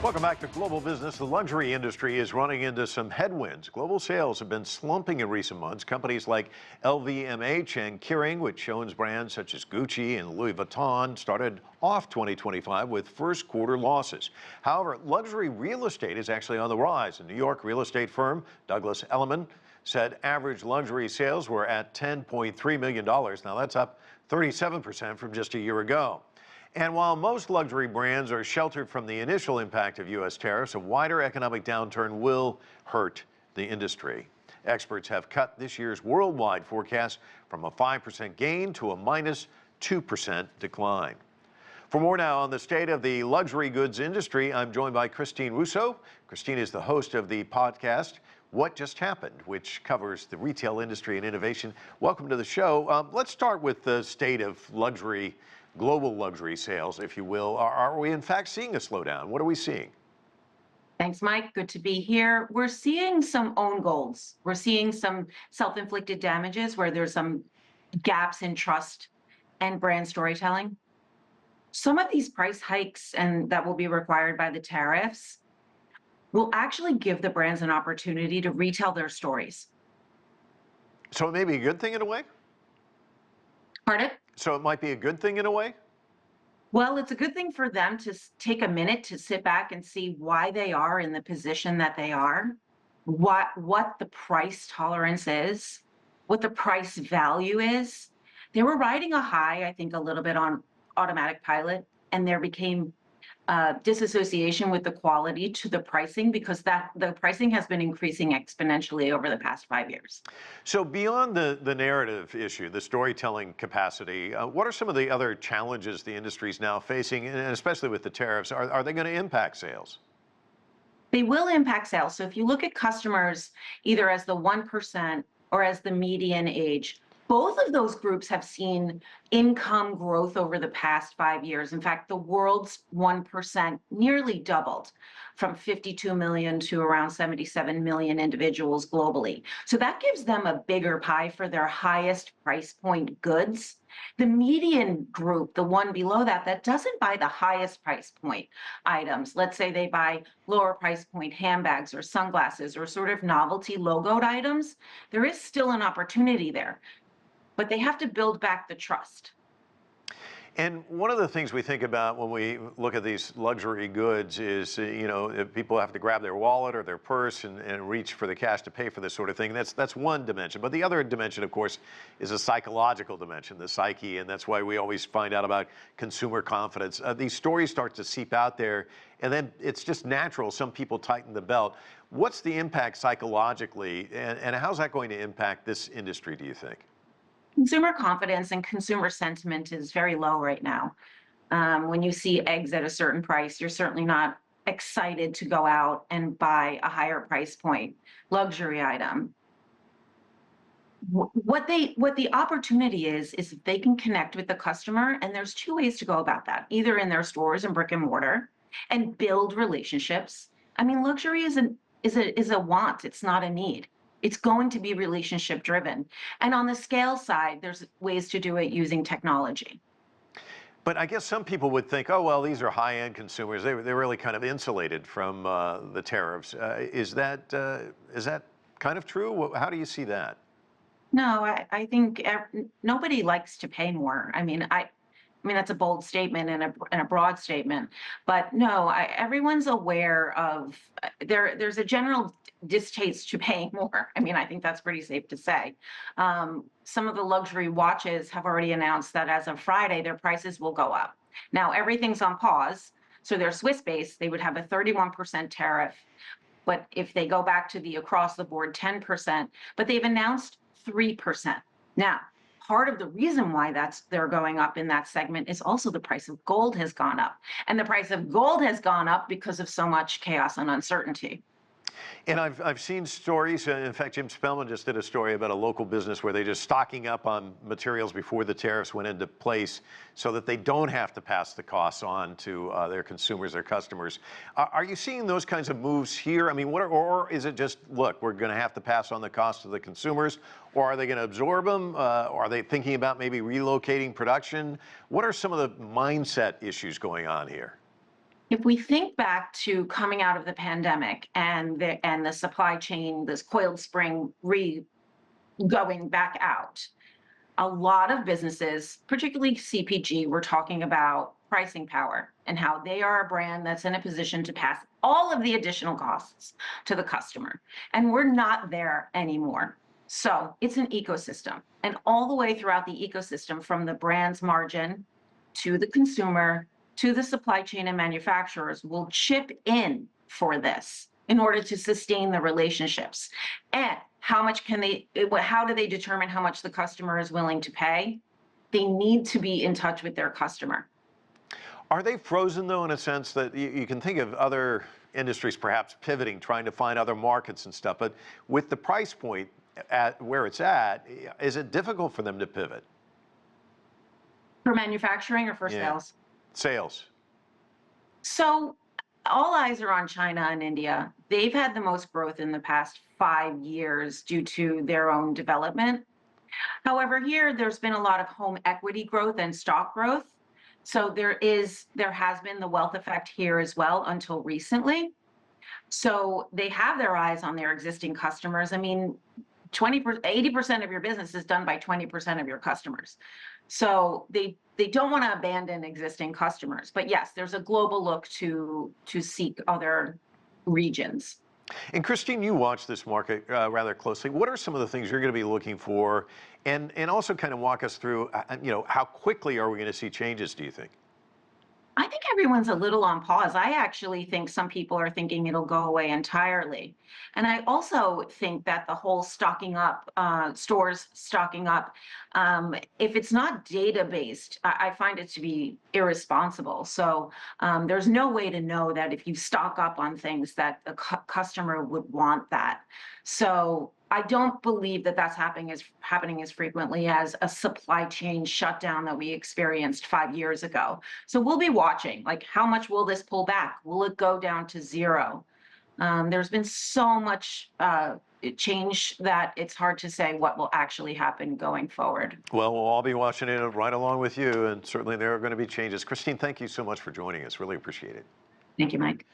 Welcome back to Global Business. The luxury industry is running into some headwinds. Global sales have been slumping in recent months. Companies like LVMH and Kering, which owns brands such as Gucci and Louis Vuitton, started off 2025 with first quarter losses. However, luxury real estate is actually on the rise. A New York real estate firm, Douglas Elliman, said average luxury sales were at $10.3 million. Now that's up 37% from just a year ago. And while most luxury brands are sheltered from the initial impact of U.S. tariffs, a wider economic downturn will hurt the industry. Experts have cut this year's worldwide forecast from a 5% gain to a minus 2% decline. For more now on the state of the luxury goods industry, I'm joined by Christine Russo. Christine is the host of the podcast, What Just Happened, which covers the retail industry and innovation. Welcome to the show. Let's start with the state of luxury, global luxury sales, if you will. Are we in fact seeing a slowdown? What are we seeing? Thanks, Mike. Good to be here. We're seeing some own goals. We're seeing some self-inflicted damages where there's some gaps in trust and brand storytelling. Some of these price hikes and that will be required by the tariffs will actually give the brands an opportunity to retell their stories. So it may be a good thing in a way? Pardon? So it might be a good thing in a way? Well, it's a good thing for them to take a minute to sit back and see why they are in the position that they are, what the price tolerance is, what the price value is. They were riding a high, I think, a little bit on automatic pilot, and there became disassociation with the quality to the pricing because the pricing has been increasing exponentially over the past 5 years. So beyond the narrative issue, the storytelling capacity, what are some of the other challenges the industry is now facing, and especially with the tariffs? Are they going to impact sales? They will impact sales. So if you look at customers either as the 1% or as the median age, both of those groups have seen income growth over the past 5 years. In fact, the world's 1% nearly doubled from 52 million to around 77 million individuals globally. So that gives them a bigger pie for their highest price point goods. The median group, the one below that, that doesn't buy the highest price point items, let's say they buy lower price point handbags or sunglasses or sort of novelty logoed items, there is still an opportunity there. But they have to build back the trust. And one of the things we think about when we look at these luxury goods is, people have to grab their wallet or their purse and reach for the cash to pay for this sort of thing. That's one dimension. But the other dimension, of course, is a psychological dimension, the psyche, and that's why we always find out about consumer confidence. These stories start to seep out there, and then it's just natural. Some people tighten the belt. What's the impact psychologically, and how's that going to impact this industry, do you think? Consumer confidence and consumer sentiment is very low right now. When you see eggs at a certain price, you're certainly not excited to go out and buy a higher price point luxury item. What the opportunity is if they can connect with the customer, and there's two ways to go about that, either in their stores and brick and mortar and build relationships. I mean, luxury is a want, it's not a need. It's going to be relationship driven. And on the scale side, there's ways to do it using technology. But I guess some people would think, oh, well, they're high-end consumers. They're really kind of insulated from the tariffs. Is that kind of true? How do you see that? No, I think nobody likes to pay more. I mean, that's a bold statement and a broad statement, but no, everyone's aware of there's a general distaste to paying more. I mean, I think that's pretty safe to say. Some of the luxury watches have already announced that as of Friday, their prices will go up. Now, everything's on pause. So they're Swiss-based, they would have a 31% tariff. But if they go back to the across the board 10%, but they've announced 3%. Now, part of the reason why they're going up in that segment is also the price of gold has gone up. And the price of gold has gone up because of so much chaos and uncertainty. And I've seen stories, in fact, Jim Spellman just did a story about a local business where they're just stocking up on materials before the tariffs went into place so that they don't have to pass the costs on to their consumers, their customers. Are you seeing those kinds of moves here? I mean, or is it just, look, we're going to have to pass on the cost to the consumers, or are they going to absorb them? Are they thinking about maybe relocating production? What are some of the mindset issues going on here? If we think back to coming out of the pandemic and the supply chain, this coiled spring going back out, a lot of businesses, particularly CPG, were talking about pricing power and how they are a brand that's in a position to pass all of the additional costs to the customer. And we're not there anymore. So it's an ecosystem. And all the way throughout the ecosystem, from the brand's margin to the consumer to the supply chain and manufacturers, will chip in for this in order to sustain the relationships. And how do they determine how much the customer is willing to pay? They need to be in touch with their customer. Are they frozen, though, in a sense that you can think of other industries perhaps pivoting, trying to find other markets and stuff, but with the price point at where it's at, is it difficult for them to pivot? For manufacturing or for Yeah, sales? sales. So all eyes are on China and India. They've had the most growth in the past 5 years due to their own development. However, here there's been a lot of home equity growth and stock growth. So there has been the wealth effect here as well until recently. So they have their eyes on their existing customers. I mean, 80% of your business is done by 20% of your customers. So they don't want to abandon existing customers. But yes, there's a global look to seek other regions. And Christine, you watch this market rather closely. What are some of the things you're going to be looking for? And also kind of walk us through, how quickly are we going to see changes, do you think? I think everyone's a little on pause. I actually think some people are thinking it'll go away entirely. And I also think that the whole stocking up, stores stocking up, if it's not data based, I find it to be irresponsible. So there's no way to know that if you stock up on things that the customer would want that. So I don't believe that that's happening as frequently as a supply chain shutdown that we experienced 5 years ago. So we'll be watching, like, how much will this pull back? Will it go down to zero? There's been so much change that it's hard to say what will actually happen going forward. Well, we'll all be watching it right along with you, and certainly there are going to be changes. Christine, thank you so much for joining us. Really appreciate it. Thank you, Mike.